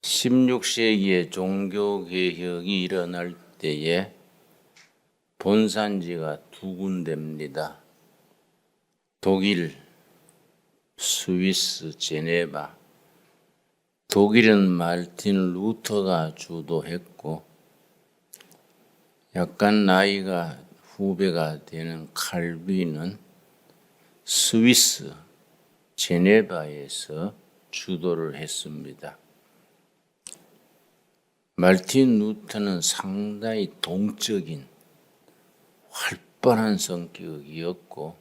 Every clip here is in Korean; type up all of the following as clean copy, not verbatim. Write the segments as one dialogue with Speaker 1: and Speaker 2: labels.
Speaker 1: 16세기에 종교개혁이 일어날 때에 본산지가 두 군데입니다. 독일, 스위스, 제네바. 독일은 마르틴 루터가 주도했고 약간 나이가 후배가 되는 칼빈은 스위스, 제네바에서 주도를 했습니다. 마르틴 루터는 상당히 동적인 활발한 성격이었고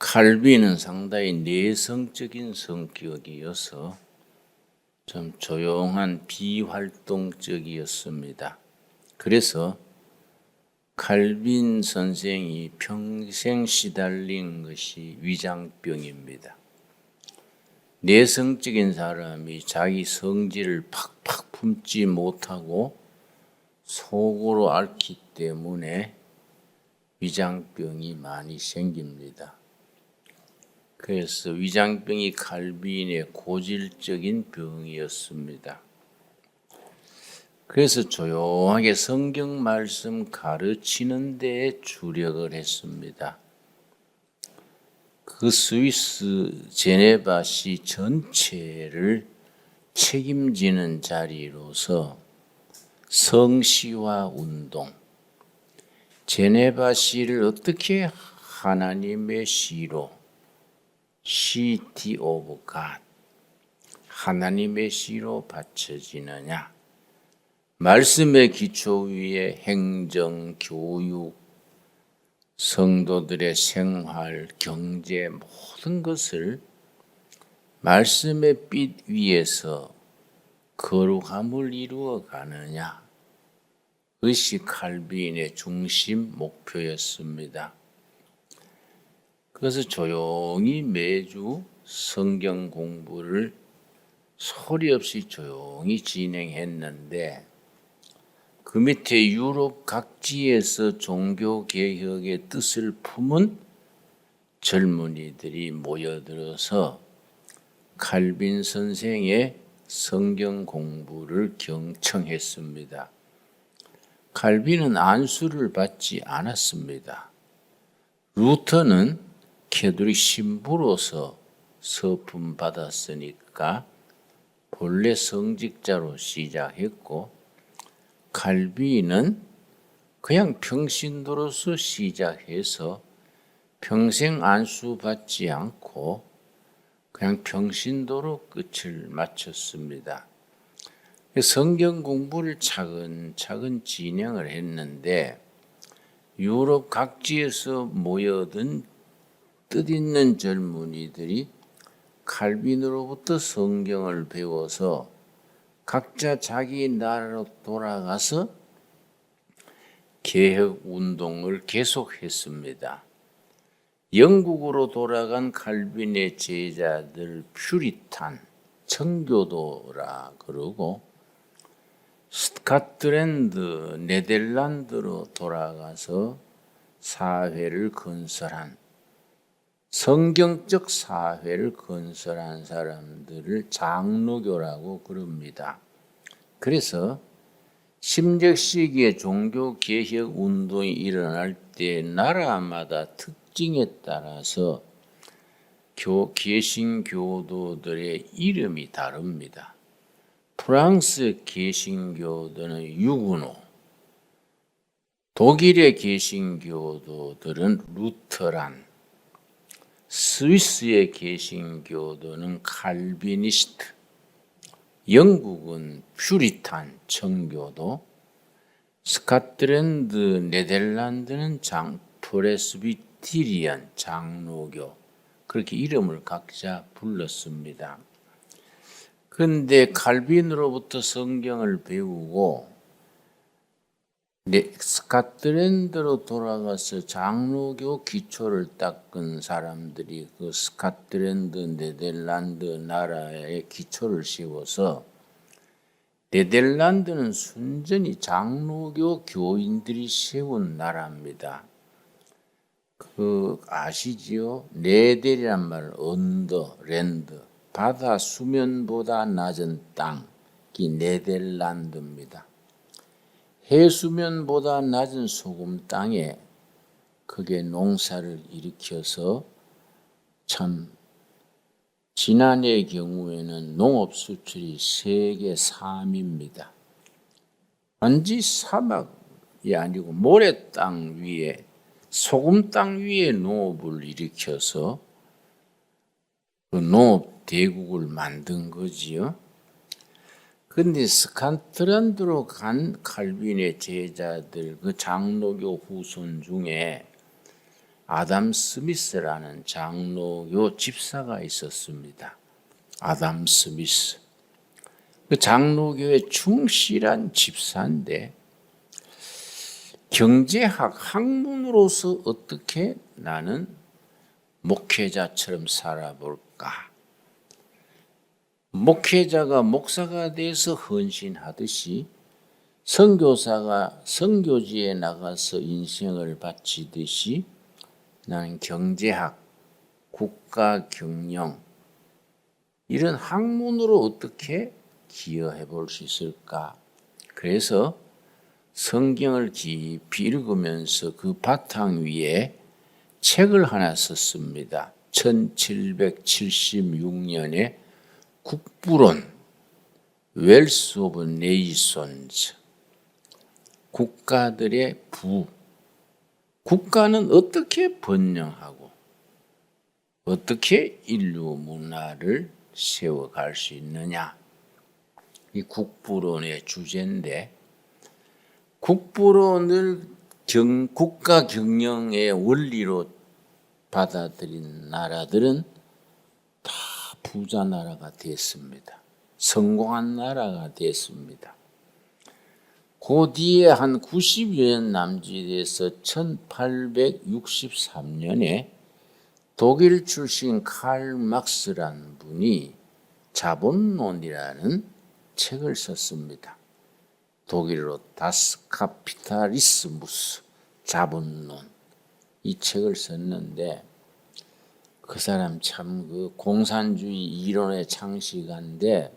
Speaker 1: 칼빈은 상당히 내성적인 성격이어서 좀 조용한 비활동적이었습니다. 그래서 칼빈 선생이 평생 시달린 것이 위장병입니다. 내성적인 사람이 자기 성질을 팍팍 품지 못하고 속으로 앓기 때문에 위장병이 많이 생깁니다. 그래서 위장병이 칼빈의 고질적인 병이었습니다. 그래서 조용하게 성경 말씀 가르치는 데에 주력을 했습니다. 그 스위스 제네바시 전체를 책임지는 자리로서 성시화 운동, 제네바시를 어떻게 하나님의 시로, City of God, 하나님의 시로 바쳐지느냐, 말씀의 기초 위에 행정, 교육, 성도들의 생활, 경제 모든 것을 말씀의 빛 위에서 거룩함을 이루어 가느냐, 그것이 칼빈의 중심 목표였습니다. 그래서 조용히 매주 성경 공부를 소리 없이 조용히 진행했는데 그 밑에 유럽 각지에서 종교개혁의 뜻을 품은 젊은이들이 모여들어서 칼빈 선생의 성경 공부를 경청했습니다. 칼빈은 안수를 받지 않았습니다. 루터는 캐톨릭 신부로서 서품 받았으니까 본래 성직자로 시작했고 칼빈은 그냥 평신도로서 시작해서 평생 안수 받지 않고 그냥 평신도로 끝을 마쳤습니다. 성경 공부를 차근차근 진행을 했는데 유럽 각지에서 모여든 뜻있는 젊은이들이 칼빈으로부터 성경을 배워서 각자 자기 나라로 돌아가서 개혁 운동을 계속했습니다. 영국으로 돌아간 칼빈의 제자들 퓨리탄, 청교도라 그러고 스코틀랜드, 네덜란드로 돌아가서 사회를 건설한 성경적 사회를 건설한 사람들을 장로교라고 그럽니다. 그래서 16세기에 종교개혁 운동이 일어날 때 나라마다 특징에 따라서 개신교도들의 이름이 다릅니다. 프랑스 개신교도는 유구노, 독일의 개신교도들은 루터란, 스위스의 개신교도는 칼비니스트, 영국은 퓨리탄 청교도, 스코틀랜드, 네덜란드는 프레스비테리안 장로교, 그렇게 이름을 각자 불렀습니다. 그런데 칼빈으로부터 성경을 배우고 스코틀랜드로 돌아가서 장로교 기초를 닦은 사람들이 그 스코틀랜드, 네덜란드 나라의 기초를 씌워서 네덜란드는 순전히 장로교 교인들이 세운 나라입니다. 아시지요? 네델이란 말, 언더, 랜드. 바다 수면보다 낮은 땅이 네덜란드입니다. 해수면보다 낮은 소금 땅에 그게 농사를 일으켜서 참 지난해의 경우에는 농업 수출이 세계 3위입니다. 완전 사막이 아니고 모래 땅 위에 소금 땅 위에 농업을 일으켜서 그 농업 대국을 만든 거지요. 근데 스코틀랜드로 간 칼빈의 제자들 그 장로교 후손 중에 아담 스미스라는 장로교 집사가 있었습니다. 아담 스미스. 그 장로교의 충실한 집사인데 경제학 학문으로서 어떻게 나는 목회자처럼 살아볼까? 목회자가 목사가 돼서 헌신하듯이 선교사가 선교지에 나가서 인생을 바치듯이 나는 경제학, 국가 경영 이런 학문으로 어떻게 기여해 볼 수 있을까? 그래서 성경을 깊이 읽으면서 그 바탕 위에 책을 하나 썼습니다. 1776년에 국부론 웰스 오브 네이션즈 국가들의 부 국가는 어떻게 번영하고 어떻게 인류 문화를 세워갈 수 있느냐 이 국부론의 주제인데 국부론을 국가 경영의 원리로 받아들인 나라들은 다 부자 나라가 됐습니다. 성공한 나라가 됐습니다. 그 뒤에 한 90년 남짓에서 1863년에 독일 출신 칼 막스라는 분이 자본론이라는 책을 썼습니다. 독일어로 다스 카피탈리스무스 자본론 이 책을 썼는데 그 사람 참 그 공산주의 이론의 창시가인데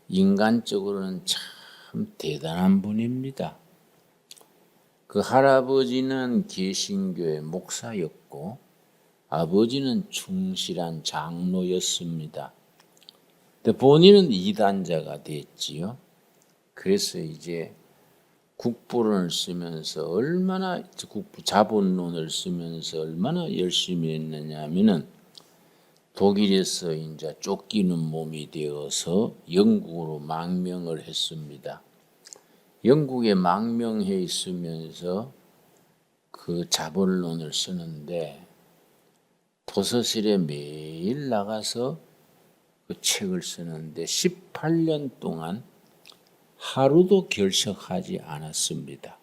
Speaker 1: 인간적으로는 참 대단한 분입니다. 그 할아버지는 개신교의 목사였고 아버지는 충실한 장로였습니다. 근데 본인은 이단자가 됐지요. 그래서 이제 국부론을 쓰면서 얼마나 자본론을 쓰면서 얼마나 열심히 했느냐 하면은 독일에서 이제 쫓기는 몸이 되어서 영국으로 망명을 했습니다. 영국에 망명해 있으면서 그 자본론을 쓰는데 도서실에 매일 나가서 그 책을 쓰는데 18년 동안 하루도 결석하지 않았습니다.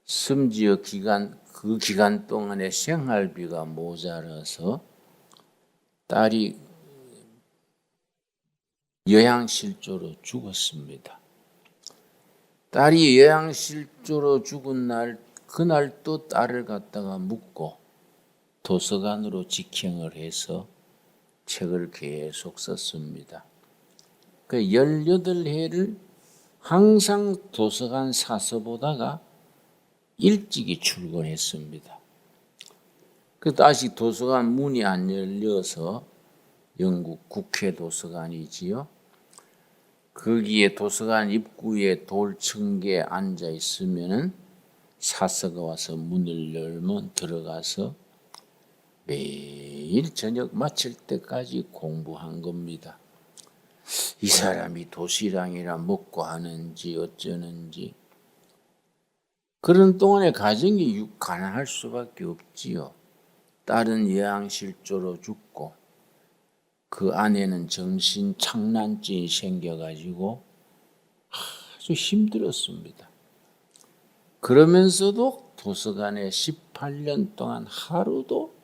Speaker 1: 심지어 그 기간 동안에 생활비가 모자라서 딸이 요양실조로 죽었습니다. 딸이 요양실조로 죽은 날, 그날 또 딸을 갖다가 묻고 도서관으로 직행을 해서 책을 계속 썼습니다. 그 18회를 항상 도서관 사서 보다가 일찍이 출근했습니다. 그 다시 도서관 문이 안 열려서 영국 국회 도서관이지요. 거기에 도서관 입구에 돌층계에 앉아 있으면은 사서가 와서 문을 열면 들어가서 매일 저녁 마칠 때까지 공부한 겁니다. 이 사람이 도시락이나 먹고 하는지 어쩌는지 그런 동안에 가정이 가난할 수밖에 없지요. 딸은 요양실조로 죽고 그 아내는 정신 착란증이 생겨가지고 아주 힘들었습니다. 그러면서도 도서관에 18년 동안 하루도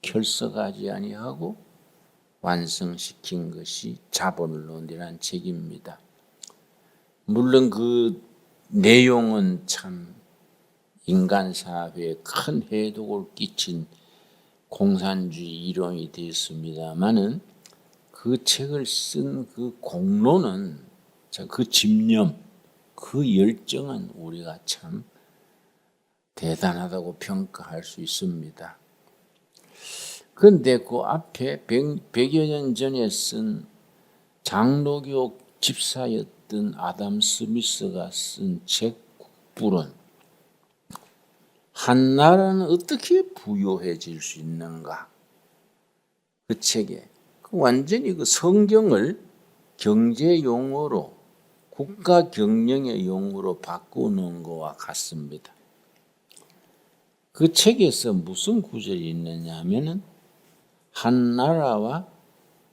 Speaker 1: 결석하지 아니하고 완성시킨 것이 자본론이란 책입니다. 물론 그 내용은 참 인간 사회에 큰 해독을 끼친 공산주의 이론이 되었습니다마는 그 그 책을 쓴 그 공로는, 그 집념, 그 열정은 우리가 참 대단하다고 평가할 수 있습니다. 그런데 그 앞에 100여 년 전에 쓴 장로교 집사였던 아담 스미스가 쓴 책 국부론, 한 나라는 어떻게 부유해질 수 있는가, 그 책에 완전히 그 성경을 경제 용어로, 국가 경영의 용어로 바꾸는 것과 같습니다. 그 책에서 무슨 구절이 있느냐 하면은, 한 나라와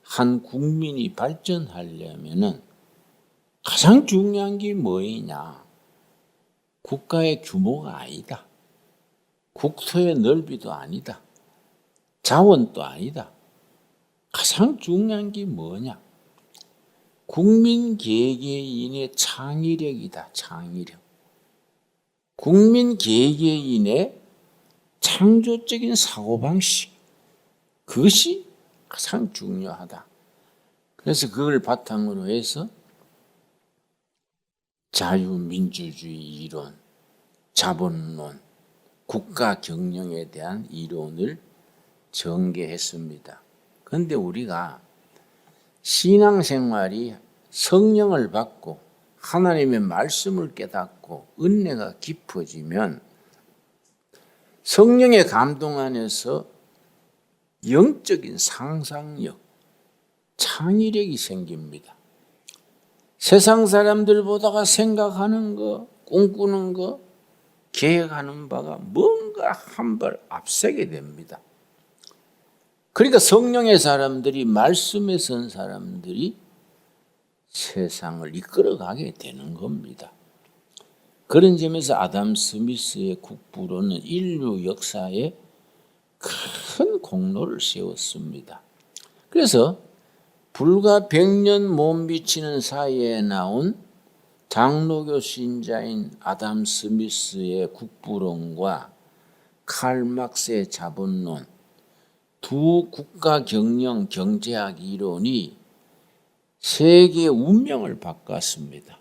Speaker 1: 한 국민이 발전하려면은 가장 중요한 게 뭐이냐? 국가의 규모가 아니다. 국토의 넓이도 아니다. 자원도 아니다. 가장 중요한 게 뭐냐? 국민 개개인의 창의력이다. 창의력. 국민 개개인의 창조적인 사고방식, 그것이 가장 중요하다. 그래서 그걸 바탕으로 해서 자유민주주의 이론, 자본론, 국가 경영에 대한 이론을 전개했습니다. 그런데 우리가 신앙생활이 성령을 받고 하나님의 말씀을 깨닫고 은혜가 깊어지면 성령의 감동 안에서 영적인 상상력, 창의력이 생깁니다. 세상 사람들보다가 생각하는 거, 꿈꾸는 거, 계획하는 바가 뭔가 한 발 앞서게 됩니다. 그러니까 성령의 사람들이, 말씀에 선 사람들이 세상을 이끌어가게 되는 겁니다. 그런 점에서 아담 스미스의 국부론은 인류 역사에 큰 공로를 세웠습니다. 그래서 불과 100년 못 미치는 사이에 나온 장로교 신자인 아담 스미스의 국부론과 칼 막스의 자본론, 두 국가 경영 경제학 이론이 세계의 운명을 바꿨습니다.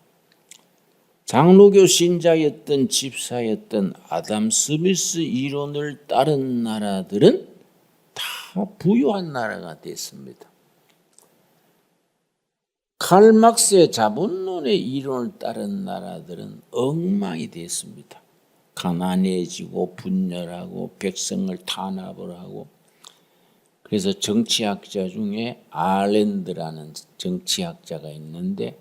Speaker 1: 장로교 신자였던 집사였던 아담 스미스 이론을 따른 나라들은 다 부유한 나라가 됐습니다. 칼 막스의 자본론의 이론을 따른 나라들은 엉망이 됐습니다. 가난해지고 분열하고 백성을 탄압을 하고. 그래서 정치학자 중에 아일랜드라는 정치학자가 있는데,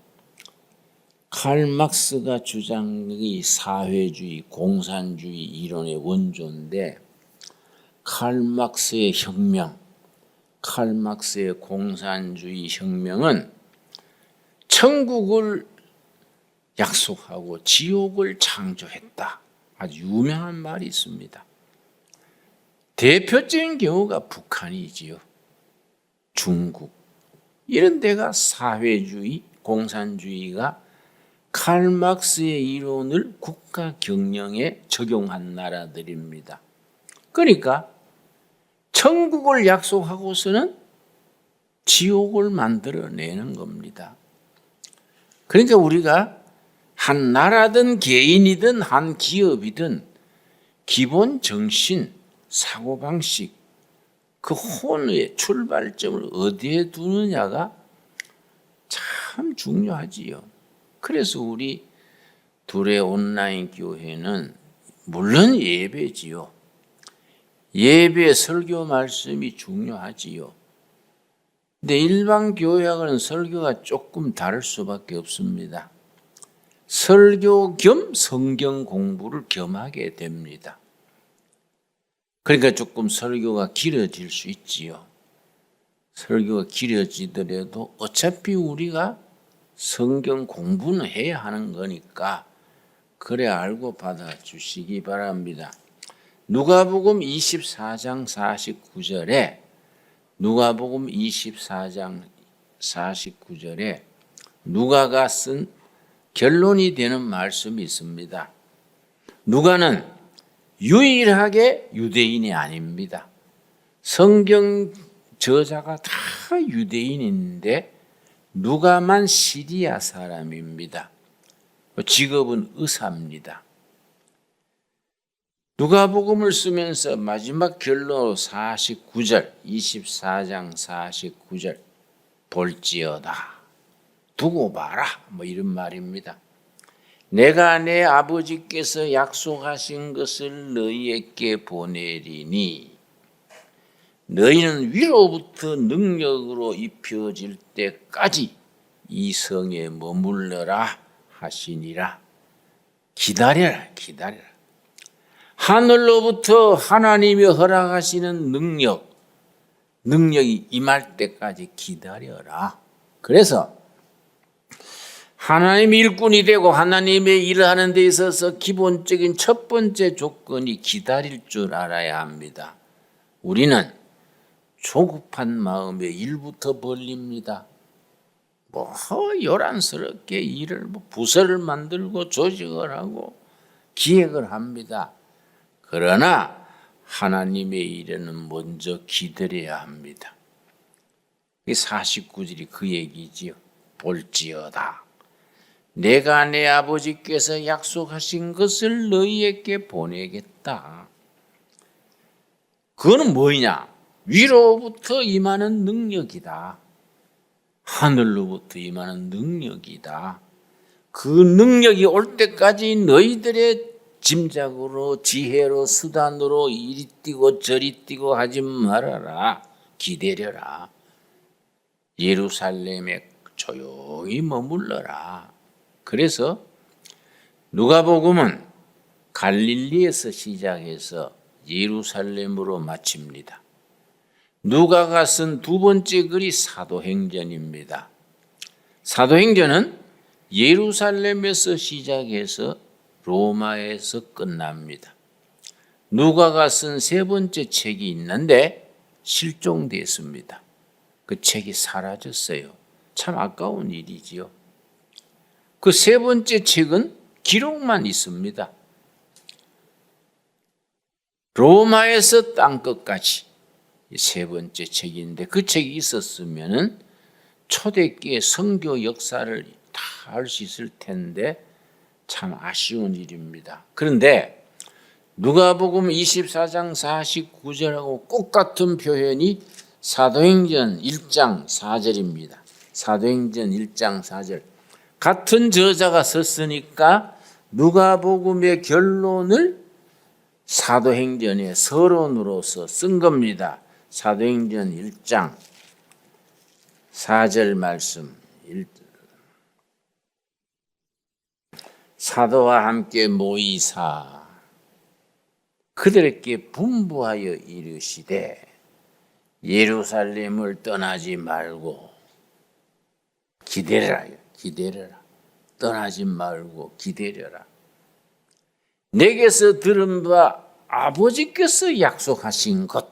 Speaker 1: 칼 막스가 주장이 사회주의, 공산주의 이론의 원조인데, 칼 막스의 혁명, 칼 막스의 공산주의 혁명은 천국을 약속하고 지옥을 창조했다. 아주 유명한 말이 있습니다. 대표적인 경우가 북한이지요. 중국. 이런 데가 사회주의, 공산주의가 칼 막스의 이론을 국가 경영에 적용한 나라들입니다. 그러니까 천국을 약속하고서는 지옥을 만들어내는 겁니다. 그러니까 우리가 한 나라든 개인이든 한 기업이든 기본 정신, 사고방식, 그 혼의 출발점을 어디에 두느냐가 참 중요하지요. 그래서 우리 둘의 온라인 교회는 물론 예배지요. 예배 설교 말씀이 중요하지요. 근데 일반 교회하고는 설교가 조금 다를 수밖에 없습니다. 설교 겸 성경 공부를 겸하게 됩니다. 그러니까 조금 설교가 길어질 수 있지요. 설교가 길어지더라도 어차피 우리가 성경 공부는 해야 하는 거니까 그래 알고 받아주시기 바랍니다. 누가복음 24장 49절에 누가복음 24장 49절에 누가가 쓴 결론이 되는 말씀이 있습니다. 누가는 유일하게 유대인이 아닙니다. 성경 저자가 다 유대인인데 누가만 시리아 사람입니다. 직업은 의사입니다. 누가복음을 쓰면서 마지막 결론 49절, 24장 49절 볼지어다. 두고 봐라. 뭐 이런 말입니다. 내가 내 아버지께서 약속하신 것을 너희에게 보내리니 너희는 위로부터 능력으로 입혀질 때까지 이 성에 머물러라 하시니라. 기다려라, 기다려라. 하늘로부터 하나님이 허락하시는 능력이 임할 때까지 기다려라. 그래서 하나님의 일꾼이 되고 하나님의 일을 하는 데 있어서 기본적인 첫 번째 조건이 기다릴 줄 알아야 합니다. 우리는 조급한 마음에 일부터 벌립니다. 요란스럽게 일을 부서를 만들고 조직을 하고 기획을 합니다. 그러나 하나님의 일에는 먼저 기다려야 합니다. 49절이 그 얘기지요. 볼지어다. 내가 내 아버지께서 약속하신 것을 너희에게 보내겠다. 그거는 뭐냐? 위로부터 임하는 능력이다. 하늘로부터 임하는 능력이다. 그 능력이 올 때까지 너희들의 짐작으로 지혜로 수단으로 이리 뛰고 저리 뛰고 하지 말아라. 기다려라. 예루살렘에 조용히 머물러라. 그래서 누가복음은 갈릴리에서 시작해서 예루살렘으로 마칩니다. 누가가 쓴 두 번째 글이 사도행전입니다. 사도행전은 예루살렘에서 시작해서 로마에서 끝납니다. 누가가 쓴 세 번째 책이 있는데 실종됐습니다. 그 책이 사라졌어요. 참 아까운 일이지요. 그 세 번째 책은 기록만 있습니다. 로마에서 땅끝까지 세 번째 책인데 그 책이 있었으면은 초대교회 선교 역사를 다 알 수 있을 텐데 참 아쉬운 일입니다. 그런데 누가복음 24장 49절하고 똑같은 표현이 사도행전 1장 4절입니다. 사도행전 1장 4절. 같은 저자가 썼으니까 누가복음의 결론을 사도행전의 서론으로서 쓴 겁니다. 사도행전 1장 4절 말씀. 사도와 함께 모이사 그들에게 분부하여 이르시되 예루살렘을 떠나지 말고 기다려라. 떠나지 말고 기다려라. 내게서 들은 바 아버지께서 약속하신 것.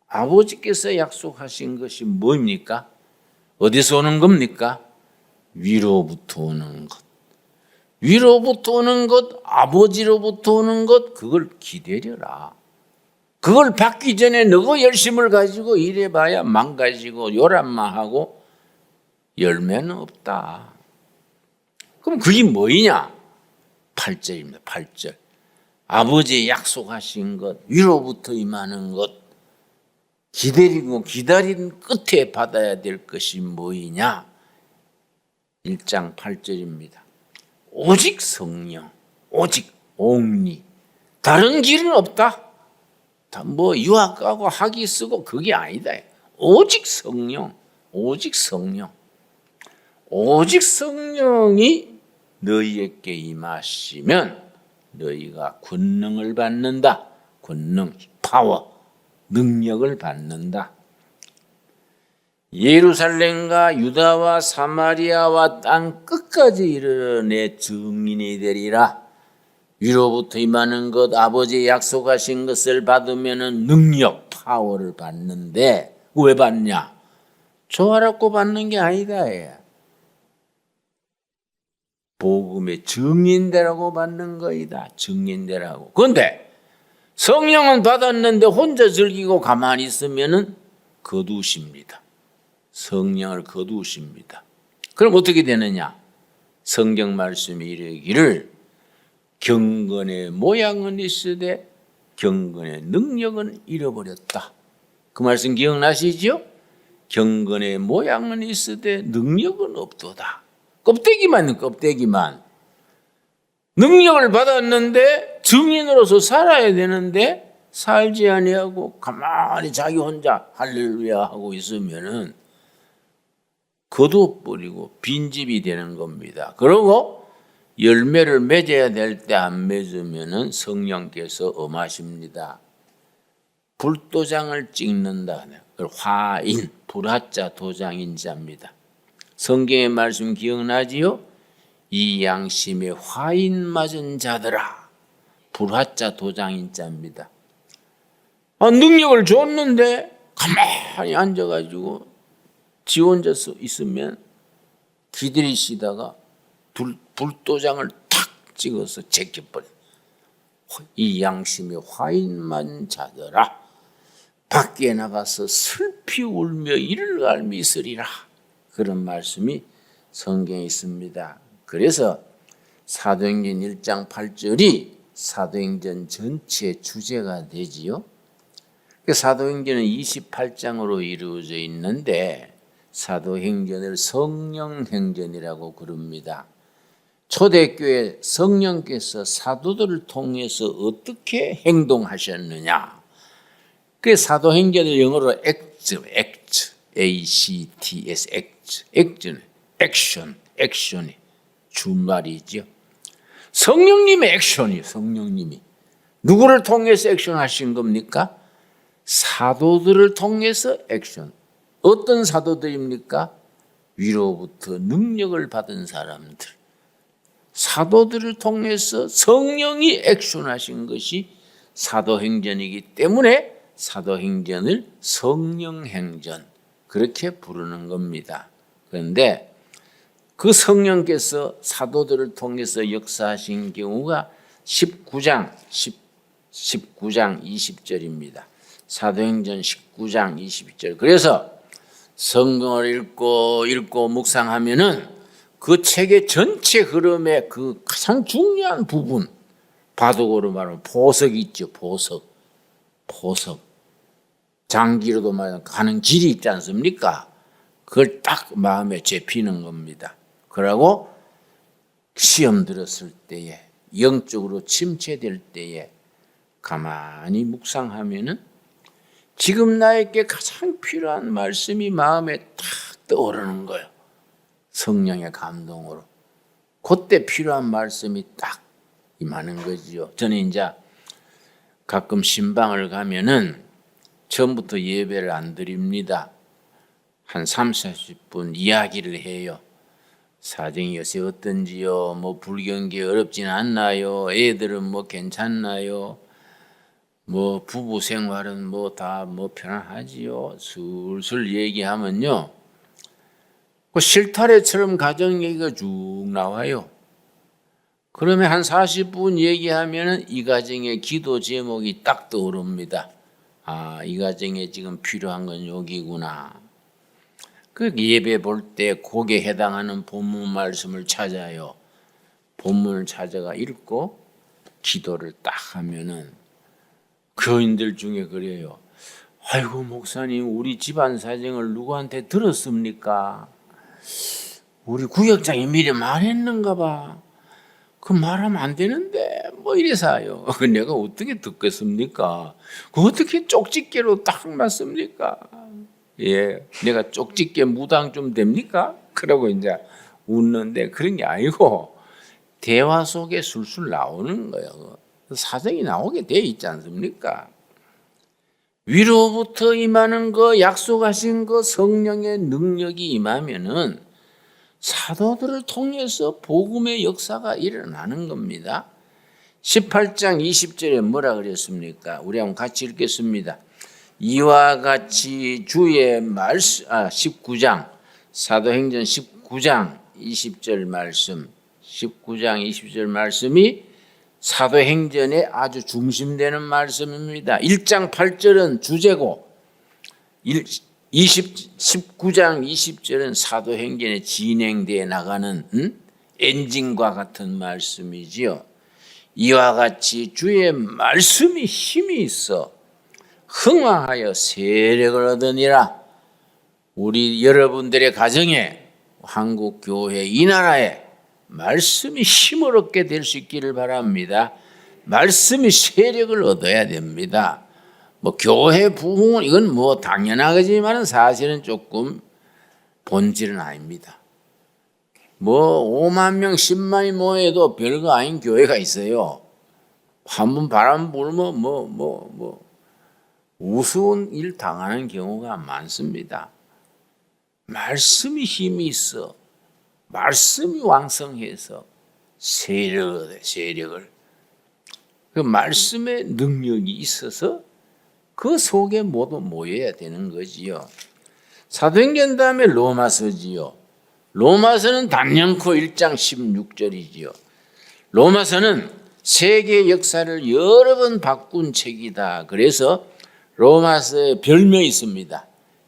Speaker 1: 아버지께서 약속하신 것이 뭡니까? 어디서 오는 겁니까? 위로부터 오는 것. 위로부터 오는 것, 아버지로부터 오는 것, 그걸 기다려라. 그걸 받기 전에 너가 열심을 가지고 일해봐야 망가지고 요란만 하고 열매는 없다. 그럼 그게 뭐이냐? 8절입니다. 8절. 아버지의 약속하신 것, 위로부터 임하는 것, 기다리고 기다린 끝에 받아야 될 것이 뭐이냐? 1장 8절입니다. 오직 성령, 오직 옥리. 다른 길은 없다. 유학 가고 학위 쓰고 그게 아니다. 오직 성령, 오직 성령. 오직 성령이 너희에게 임하시면 너희가 권능을 받는다. 권능, 파워, 능력을 받는다. 예루살렘과 유다와 사마리아와 땅 끝까지 이르러 내 증인이 되리라. 위로부터 임하는 것, 아버지의 약속하신 것을 받으면 능력, 파워를 받는데 왜 받냐? 좋아라고 받는 게 아니다. 복음의 증인되라고 받는 거이다. 증인되라고. 그런데 성령은 받았는데 혼자 즐기고 가만히 있으면은 거두십니다. 성령을 거두십니다. 그럼 어떻게 되느냐? 성경 말씀이 이르기를 경건의 모양은 있으되 경건의 능력은 잃어버렸다. 그 말씀 기억나시죠? 경건의 모양은 있으되 능력은 없도다. 껍데기만 능력을 받았는데 증인으로서 살아야 되는데 살지 아니하고 가만히 자기 혼자 할렐루야 하고 있으면은 거둬버리고 빈집이 되는 겁니다. 그리고 열매를 맺어야 될 때 안 맺으면은 성령께서 엄하십니다. 불도장을 찍는다. 화인, 불화자 도장인 자입니다. 성경의 말씀 기억나지요? 이 양심에 화인 맞은 자들아. 불화자 도장인 자입니다. 능력을 줬는데 가만히 앉아가지고 지 혼자 있으면 기다리시다가 불도장을 탁 찍어서 제껴버려. 이 양심에 화인만 자더라. 밖에 나가서 슬피 울며 이를 갈미 있으리라. 그런 말씀이 성경에 있습니다. 그래서 사도행전 1장 8절이 사도행전 전체의 주제가 되지요. 사도행전은 28장으로 이루어져 있는데 사도행전을 성령행전이라고 부릅니다. 초대교회 성령께서 사도들을 통해서 어떻게 행동하셨느냐. 그 사도행전을 영어로 acts, A-C-T-S, 액션이 준말이죠. 성령님의 액션이에요. 성령님이 누구를 통해서 액션하신 겁니까? 사도들을 통해서 액션. 어떤 사도들입니까? 위로부터 능력을 받은 사람들. 사도들을 통해서 성령이 액션하신 것이 사도행전이기 때문에 사도행전을 성령행전 그렇게 부르는 겁니다. 그런데 그 성령께서 사도들을 통해서 역사하신 경우가 19장 20절입니다. 사도행전 19장 20절. 그래서 성경을 읽고 묵상하면은 그 책의 전체 흐름의 그 가장 중요한 부분, 바둑으로 말하면 보석이 있죠. 보석. 장기로도 말하면 가는 길이 있지 않습니까? 그걸 딱 마음에 잡히는 겁니다. 그러고 시험 들었을 때에, 영적으로 침체될 때에 가만히 묵상하면은 지금 나에게 가장 필요한 말씀이 마음에 탁 떠오르는 거예요. 성령의 감동으로. 그때 필요한 말씀이 딱 임하는 거지요. 저는 이제 가끔 신방을 가면은 처음부터 예배를 안 드립니다. 한 30-40분 이야기를 해요. 사정이 요새 어떤지요? 뭐 불경기 어렵진 않나요? 애들은 뭐 괜찮나요? 뭐 부부 생활은 뭐 다 뭐 편안하지요? 술술 얘기하면요. 그 실타래처럼 가정 얘기가 쭉 나와요. 그러면 한 40분 얘기하면은 이 가정의 기도 제목이 딱 떠오릅니다. 아, 이 가정에 지금 필요한 건 여기구나. 그 예배 볼 때 곡에 해당하는 본문 말씀을 찾아요. 본문을 찾아가 읽고 기도를 딱 하면은 교인들 중에 그래요. 아이고 목사님, 우리 집안 사정을 누구한테 들었습니까? 우리 구역장이 미리 말했는가 봐. 그 말하면 안 되는데 뭐 이래서요. 그 내가 어떻게 듣겠습니까? 그 어떻게 쪽집게로 딱 맞습니까? 예, 내가 쪽집게 무당 좀 됩니까? 그러고 이제 웃는데 그런 게 아니고 대화 속에 술술 나오는 거예요. 사정이 나오게 돼 있지 않습니까? 위로부터 임하는 거, 약속하신 거, 성령의 능력이 임하면은 사도들을 통해서 복음의 역사가 일어나는 겁니다. 18장 20절에 뭐라 그랬습니까? 우리 한번 같이 읽겠습니다. 이와 같이 주의 말씀, 19장, 사도행전 19장 20절 말씀, 19장 20절 말씀이 사도행전에 아주 중심되는 말씀입니다. 1장 8절은 주제고 19장 20절은 사도행전에 진행되어 나가는 엔진과 같은 말씀이지요. 이와 같이 주의 말씀이 힘이 있어 흥황하여 세력을 얻으니라. 우리 여러분들의 가정에, 한국 교회 이 나라에 말씀이 힘을 얻게 될 수 있기를 바랍니다. 말씀이 세력을 얻어야 됩니다. 뭐 교회 부흥은 이건 뭐 당연하지만 사실은 조금 본질은 아닙니다. 뭐 5만 명 10만이 모여도 별거 아닌 교회가 있어요. 한번 바람 불면 우스운 일 당하는 경우가 많습니다. 말씀이 힘이 있어. 말씀이 왕성해서 세력을. 그 말씀의 능력이 있어서 그 속에 모두 모여야 되는 거지요. 사도행전 다음에 로마서지요. 로마서는 단연코 1장 16절이지요. 로마서는 세계 역사를 여러 번 바꾼 책이다. 그래서 로마서에 별명이 있습니다.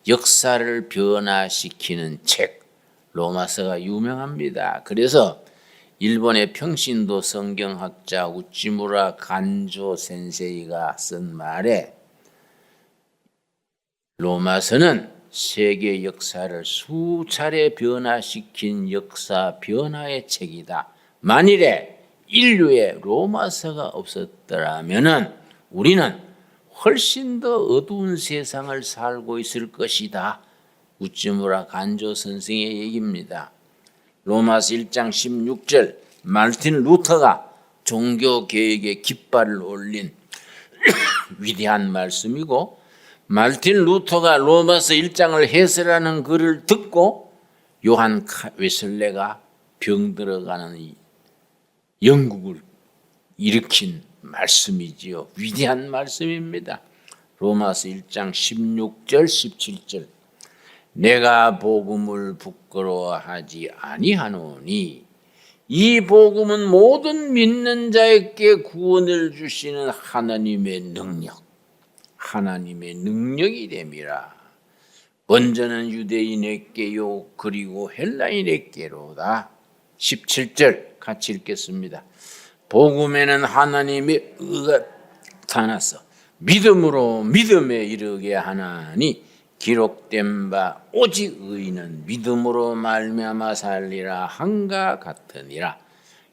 Speaker 1: 역사를 변화시키는 책. 로마서가 유명합니다. 그래서 일본의 평신도 성경학자 우찌무라 간조 센세이가 쓴 말에 로마서는 세계 역사를 수차례 변화시킨 역사 변화의 책이다. 만일에 인류에 로마서가 없었더라면 우리는 훨씬 더 어두운 세상을 살고 있을 것이다. 우찌무라 간조 선생의 얘기입니다. 로마서 1장 16절 마르틴 루터가 종교개혁의 깃발을 올린 위대한 말씀이고, 마르틴 루터가 로마서 1장을 해설하는 글을 듣고 요한 웨슬레가 병들어가는 영국을 일으킨 말씀이지요. 위대한 말씀입니다. 로마서 1장 16절 17절 내가 복음을 부끄러워하지 아니하노니 이 복음은 모든 믿는 자에게 구원을 주시는 하나님의 능력이 됨이라. 먼저는 유대인에게요 그리고 헬라인에게로다. 17절 같이 읽겠습니다. 복음에는 하나님의 의가 나타나서 믿음으로 믿음에 이르게 하나니 기록된 바 오직 의인은 믿음으로 말미암아 살리라 한가 같으니라.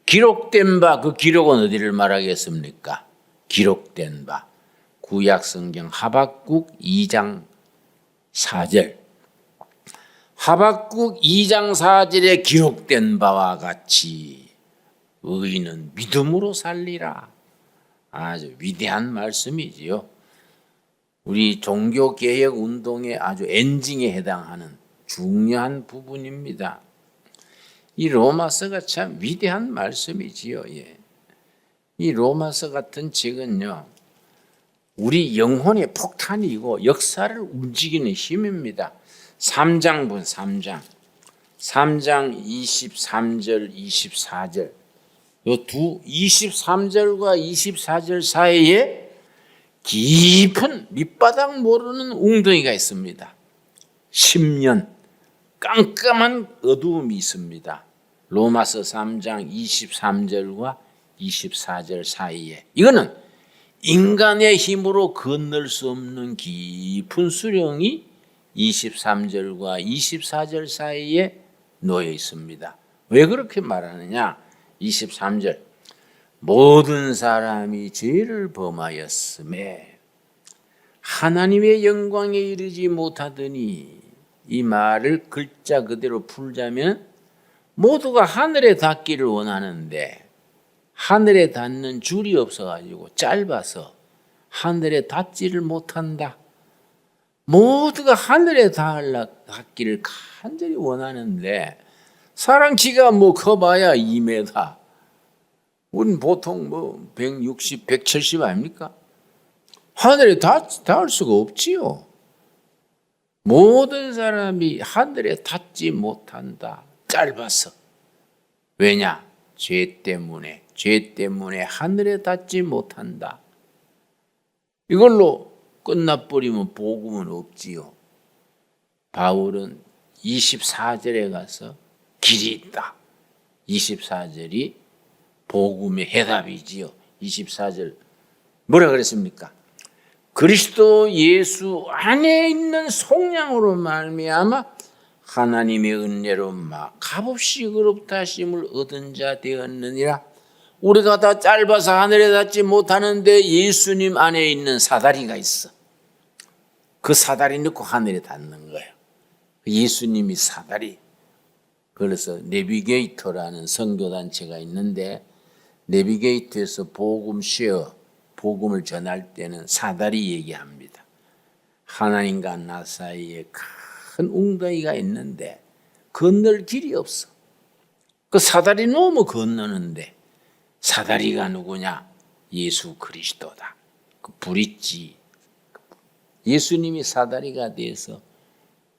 Speaker 1: 기록된 바, 그 기록은 어디를 말하겠습니까? 기록된 바 구약 성경 하박국 2장 4절 하박국 2장 4절에 기록된 바와 같이 의인은 믿음으로 살리라. 아주 위대한 말씀이지요. 우리 종교개혁 운동의 아주 엔진에 해당하는 중요한 부분입니다. 이 로마서가 참 위대한 말씀이지요. 예. 이 로마서 같은 책은요, 우리 영혼의 폭탄이고 역사를 움직이는 힘입니다. 3장분 3장 23절 24절 요 23절과 24절 사이에 깊은 밑바닥 모르는 웅덩이가 있습니다. 10년 깜깜한 어두움이 있습니다. 로마서 3장 23절과 24절 사이에 이거는 인간의 힘으로 건널 수 없는 깊은 수령이 23절과 24절 사이에 놓여 있습니다. 왜 그렇게 말하느냐? 23절 모든 사람이 죄를 범하였음에 하나님의 영광에 이르지 못하더니, 이 말을 글자 그대로 풀자면 모두가 하늘에 닿기를 원하는데 하늘에 닿는 줄이 없어가지고 짧아서 하늘에 닿지를 못한다. 모두가 하늘에 닿기를 간절히 원하는데 사랑키가 뭐 커봐야 2m. 우린 보통 뭐 160, 170 아닙니까? 하늘에 닿을 수가 없지요. 모든 사람이 하늘에 닿지 못한다. 짧아서. 왜냐? 죄 때문에 하늘에 닿지 못한다. 이걸로 끝나버리면 복음은 없지요. 바울은 24절에 가서 길이 있다. 24절이 복음의 해답이지요. 24절 뭐라 그랬습니까? 그리스도 예수 안에 있는 속량으로 말미암아 하나님의 은혜로 값없이 의롭다 하심을 얻은 자 되었느니라. 우리가 다 짧아서 하늘에 닿지 못하는데 예수님 안에 있는 사다리가 있어. 그 사다리 넣고 하늘에 닿는 거예요. 예수님이 사다리. 그래서 내비게이터라는 선교단체가 있는데 내비게이터에서 복음 쉐어, 복음을 전할 때는 사다리 얘기합니다. 하나님과 나 사이에 큰 웅덩이가 있는데 건널 길이 없어. 그 사다리 놓으면 건너는데 사다리가 누구냐? 예수 그리스도다. 그 브릿지. 예수님이 사다리가 돼서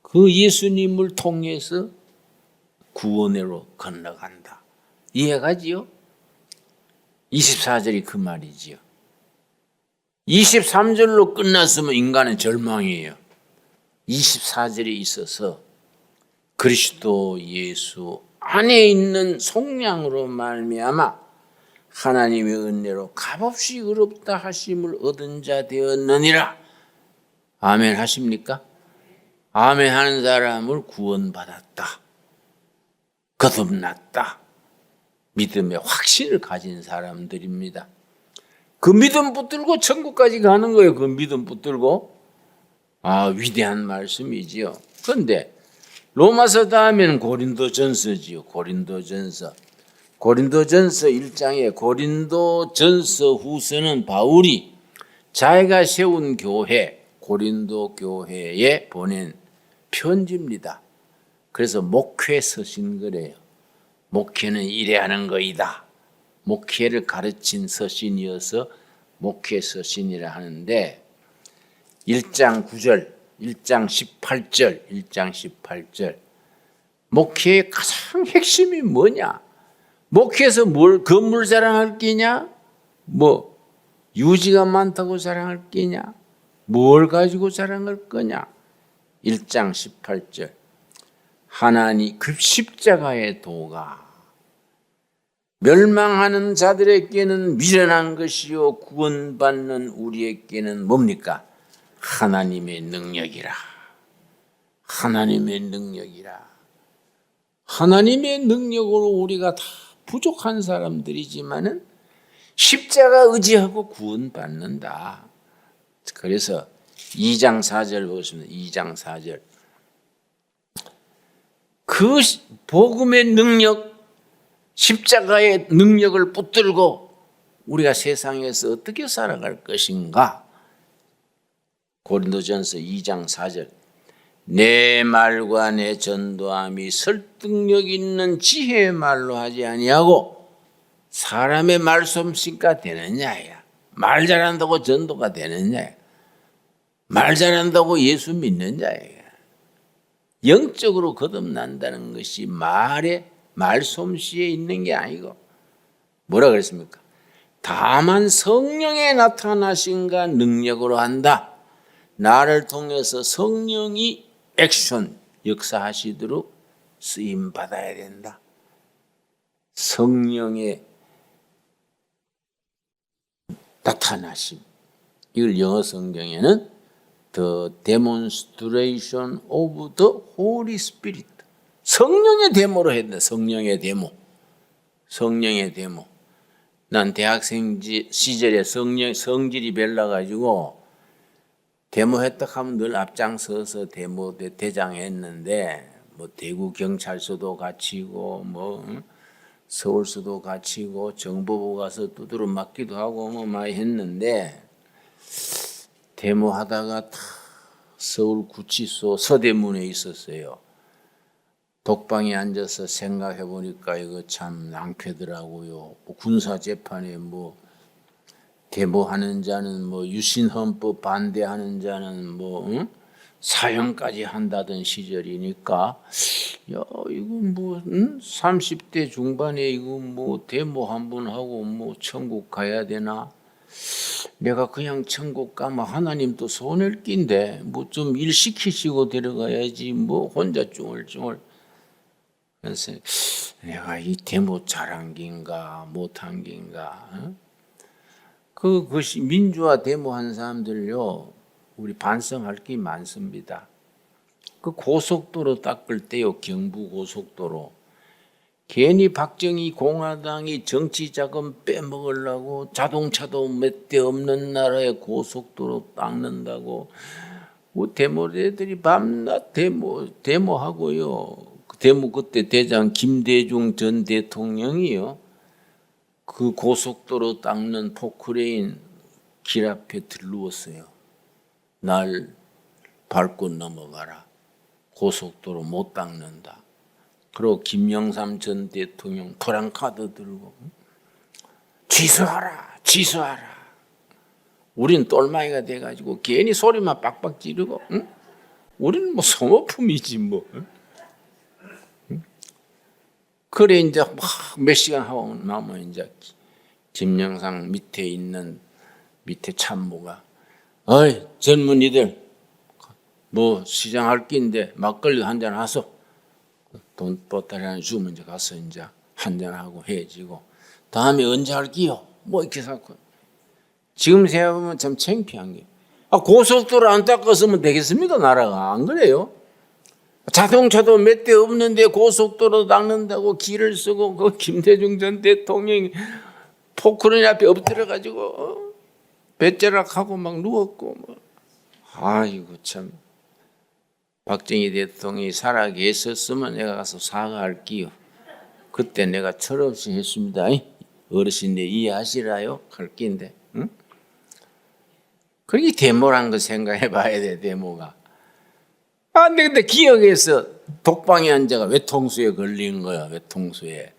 Speaker 1: 그 예수님을 통해서 구원으로 건너간다. 이해가지요? 24절이 그 말이지요. 23절로 끝났으면 인간은 절망이에요. 24절에 있어서 그리스도 예수 안에 있는 속량으로 말미암아 하나님의 은혜로 값없이 의롭다 하심을 얻은 자 되었느니라. 아멘 하십니까? 아멘 하는 사람을 구원받았다. 거듭났다. 믿음의 확신을 가진 사람들입니다. 그 믿음 붙들고 천국까지 가는 거예요. 그 믿음 붙들고. 위대한 말씀이지요. 그런데 로마서 다음에는 고린도전서지요. 고린도전서 1장에 고린도전서 후서는 바울이 자기가 세운 교회, 고린도 교회에 보낸 편지입니다. 그래서 목회 서신 거래요. 목회는 이래 하는 거이다. 목회를 가르친 서신이어서 목회 서신이라 하는데 1장 9절, 1장 18절 목회의 가장 핵심이 뭐냐? 목회에서 뭘 건물 자랑할 끼냐? 유지가 많다고 자랑할 끼냐? 뭘 가지고 자랑할 거냐? 1장 18절 하나님 그 십자가의 도가 멸망하는 자들에게는 미련한 것이요 구원받는 우리에게는 뭡니까? 하나님의 능력이라. 하나님의 능력이라. 하나님의 능력으로 우리가 다 부족한 사람들이지만은 십자가 의지하고 구원받는다. 그래서 2장 4절 보겠습니다. 2장 4절. 그 복음의 능력, 십자가의 능력을 붙들고 우리가 세상에서 어떻게 살아갈 것인가? 고린도전서 2장 4절. 내 말과 내 전도함이 설득력 있는 지혜의 말로 하지 아니하고 사람의 말솜씨가 되느냐야. 말 잘한다고 전도가 되느냐야. 말 잘한다고 예수 믿느냐야. 영적으로 거듭난다는 것이 말솜씨에 있는 게 아니고 뭐라 그랬습니까? 다만 성령의 나타나신가 능력으로 한다. 나를 통해서 성령이 액션, 역사하시도록 쓰임 받아야 된다. 성령의 나타나심. 이걸 영어 성경에는 The Demonstration of the Holy Spirit. 성령의 데모로 했다. 성령의 데모. 성령의 데모. 난 대학생 시절에 성질이 별나가지고 데모했다 하면 늘 앞장서서 데모 대장했는데 대구 경찰서도 갇히고 서울서도 갇히고 정보부 가서 두드러 맞기도 하고 많이 했는데 데모하다가 다 서울 구치소 서대문에 있었어요. 독방에 앉아서 생각해 보니까 이거 참 낭패더라고요. 군사 재판에 데모하는 자는 유신헌법 반대하는 자는 사형까지 한다던 시절이니까 야 이거 30대 중반에 이거 데모 한번 하고 천국 가야 되나? 내가 그냥 천국 가면 하나님도 손해를 낀데 뭐 좀 일 시키시고 데려가야지 뭐 혼자 쭝얼쭝얼. 그래서 내가 이 데모 잘한 긴가 못한 긴가. 그것이 민주화 데모한 사람들요, 우리 반성할 게 많습니다. 그 고속도로 닦을 때요, 경부 고속도로. 괜히 박정희 공화당이 정치 자금 빼먹으려고 자동차도 몇 대 없는 나라에 고속도로 닦는다고 데모대들이 밤낮 데모하고요. 데모 그때 대장 김대중 전 대통령이요, 그 고속도로 닦는 포크레인 길 앞에 들르웠어요. 날 밟고 넘어가라. 고속도로 못 닦는다. 그리고 김영삼 전 대통령 프랑카드 들고 취소하라. 우린 똘마이가 돼가지고 괜히 소리만 빡빡 지르고, 응? 우리는 뭐 소모품이지 뭐. 응? 그래 이제 막 몇 시간 하고 나면 이제 김영삼 밑에 있는 밑에 참모가, 어이 젊은이들 뭐 시장할 끼인데 막걸리 한잔 하소. 돈 보따리 하나 주면 이제 가서 이제 한잔하고 헤어지고, 다음에 언제 할게요? 뭐 이렇게 사고. 지금 생각해보면 참 창피한 게, 고속도로 안 닦았으면 되겠습니까? 나라가 안 그래요? 자동차도 몇 대 없는데 고속도로 닦는다고 길을 쓰고, 그 김대중 전 대통령이 포크레인 앞에 엎드려가지고 배째락하고 막 누웠고 뭐. 아이고 참. 박정희 대통령이 살아 계셨으면 내가 가서 사과할게요. 그때 내가 철없이 했습니다. 어르신들 이해하시라요? 할 끼인데. 응? 그게 데모란 거 생각해 봐야 돼, 데모가. 근데 기억에서 독방에 앉아가 외통수에 걸린 거야, 외통수에.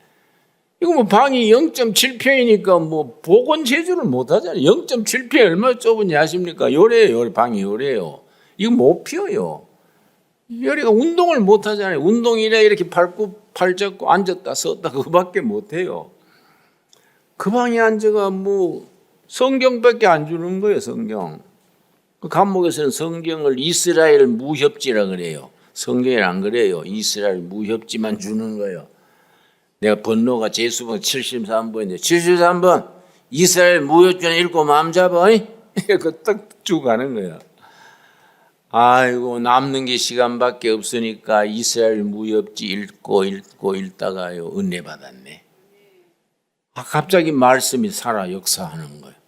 Speaker 1: 이거 뭐 방이 0.7평이니까 뭐 보건 제주를 못 하잖아요. 0.7평이 얼마나 좁은지 아십니까? 요래요, 방이 요래요. 이거 못 피워요. 열이가 운동을 못 하잖아요. 운동이래 이렇게 팔 잡고 앉았다 섰다 그거밖에 못 해요. 그 방에 앉아가 뭐 성경밖에 안 주는 거예요, 성경. 그 감옥에서는 성경을 이스라엘 무협지라 그래요. 성경에 안 그래요. 이스라엘 무협지만 주는 거예요. 내가 번호가 제수번 73번인데 73번 이스라엘 무협지는 읽고 마음 잡아. 그거 딱 주고 가는 거예요. 아이고 남는 게 시간밖에 없으니까 이스라엘 무협지 읽고 읽다가요 은혜 받았네. 갑자기 말씀이 살아 역사하는 거예요.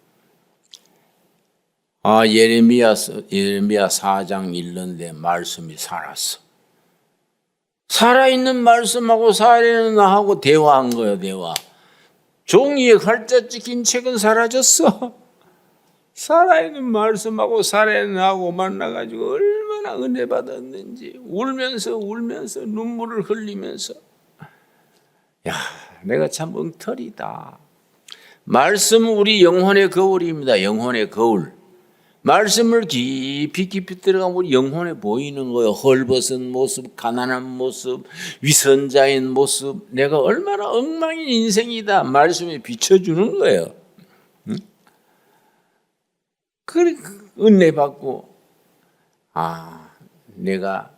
Speaker 1: 예레미야 4장 읽는데 말씀이 살았어. 살아있는 말씀하고 살아있는 나하고 대화한 거예요, 대화. 종이에 글자 찍힌 책은 사라졌어. 살아있는 말씀하고 살아있는 나하고 만나가지고 얼마나 은혜 받았는지 울면서 눈물을 흘리면서, 야, 내가 참 엉터리다. 말씀은 우리 영혼의 거울입니다. 영혼의 거울. 말씀을 깊이 들어가면 우리 영혼에 보이는 거예요. 헐벗은 모습, 가난한 모습, 위선자인 모습. 내가 얼마나 엉망인 인생이다. 말씀에 비춰주는 거예요. 응? 그래 은혜 받고, 내가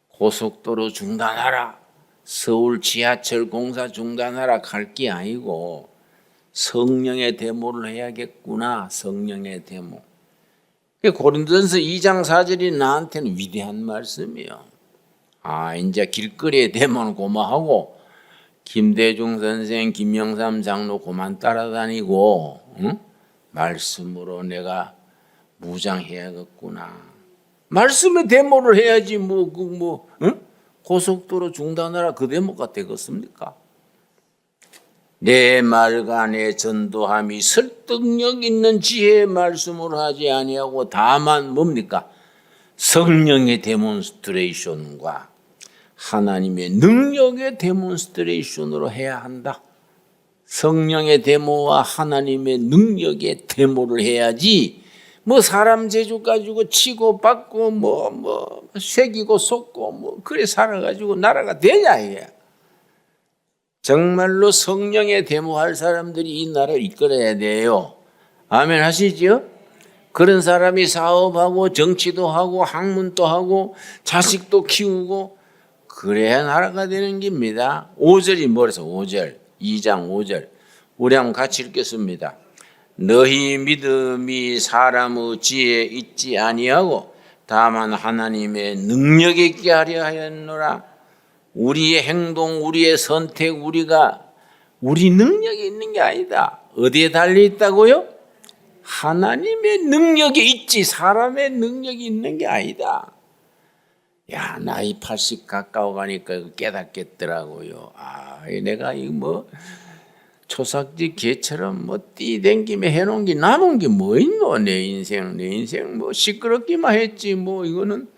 Speaker 1: 고속도로 중단하라, 서울 지하철 공사 중단하라 갈 게 아니고 성령의 데모를 해야겠구나. 성령의 데모. 고린도전서 2장 4절이 나한테는 위대한 말씀이에요. 이제 길거리에 데모는 고마하고 김대중 선생, 김영삼 장로 그만 따라다니고, 응? 말씀으로 내가 무장해야겠구나. 말씀에 데모를 해야지 응? 고속도로 중단하라 그 데모가 되겠습니까? 내 말간에 전도함이 설득력 있는 지혜의 말씀으로 하지 아니하고 다만 뭡니까? 성령의 데몬스트레이션과 하나님의 능력의 데몬스트레이션으로 해야 한다. 성령의 데모와 하나님의 능력의 데모를 해야지 사람 재주 가지고 치고 받고 새기고 속고 그래 살아가지고 나라가 되냐 이게. 정말로 성령의 데모할 사람들이 이 나라를 이끌어야 돼요. 아멘 하시지요? 그런 사람이 사업하고 정치도 하고 학문도 하고 자식도 키우고 그래야 나라가 되는 겁니다. 5절이 뭐래서 5절 2장 5절 우리 한번 같이 읽겠습니다. 너희 믿음이 사람의 지혜에 있지 아니하고 다만 하나님의 능력에 있게 하려 하였노라. 우리의 행동 우리의 선택 우리 능력이 있는 게 아니다. 어디에 달려 있다고요? 하나님의 능력이 있지 사람의 능력이 있는 게 아니다. 야, 나이 80 가까워 가니까 깨닫겠더라고요. 내가 이거 초삭지 개처럼 뛰댕기며 해놓은 게 남은 게 뭐 있노? 내 인생 시끄럽기만 했지. 이거는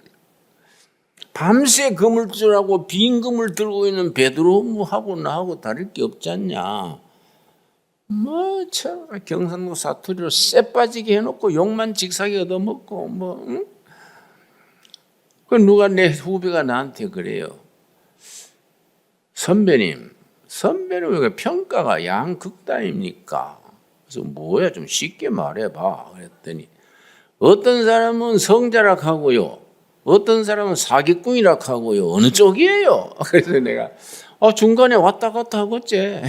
Speaker 1: 밤새 그물줄하고 빈 그물 들고 있는 베드로하고 나하고 다를 게 없지 않냐. 참 경상도 사투리로 쎄 빠지게 해놓고 욕만 직사게 얻어먹고 응? 그 누가 내 후배가 나한테 그래요. 선배님 왜 평가가 양극단입니까? 그래서 뭐야 좀 쉽게 말해봐. 그랬더니 어떤 사람은 성자라 하고요. 어떤 사람은 사기꾼이라 하고요. 어느 쪽이에요? 그래서 내가 중간에 왔다 갔다 하겠지.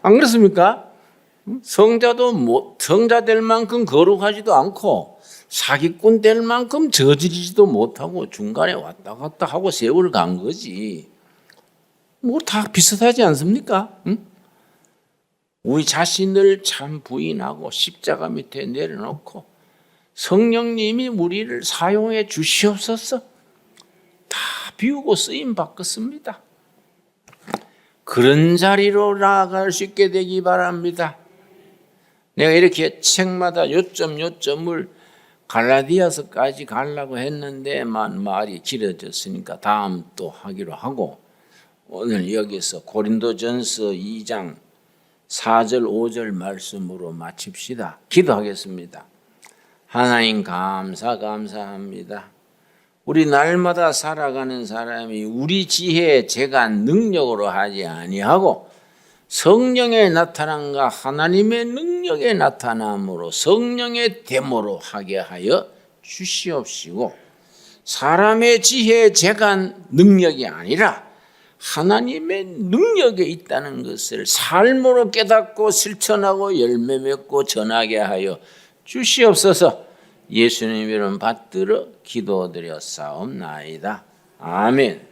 Speaker 1: 안 그렇습니까? 성자 될 만큼 거룩하지도 않고 사기꾼 될 만큼 저지르지도 못하고 중간에 왔다 갔다 하고 세월 간 거지. 다 비슷하지 않습니까? 응? 우리 자신을 참 부인하고 십자가 밑에 내려놓고 성령님이 우리를 사용해 주시옵소서. 다 비우고 쓰임 바꿨습니다. 그런 자리로 나아갈 수 있게 되기 바랍니다. 내가 이렇게 책마다 요점을 갈라디아서까지 가려고 했는데만 말이 길어졌으니까 다음 또 하기로 하고 오늘 여기서 고린도전서 2장 4절 5절 말씀으로 마칩시다. 기도하겠습니다. 하나님 감사합니다. 우리 날마다 살아가는 사람이 우리 지혜, 재간, 능력으로 하지 아니하고 성령의 나타남과 하나님의 능력의 나타남으로 성령의 됨으로 하게 하여 주시옵시고 사람의 지혜, 재간, 능력이 아니라 하나님의 능력에 있다는 것을 삶으로 깨닫고 실천하고 열매 맺고 전하게 하여 주시옵소서. 예수님 이름 받들어 기도드렸사옵나이다. 아멘.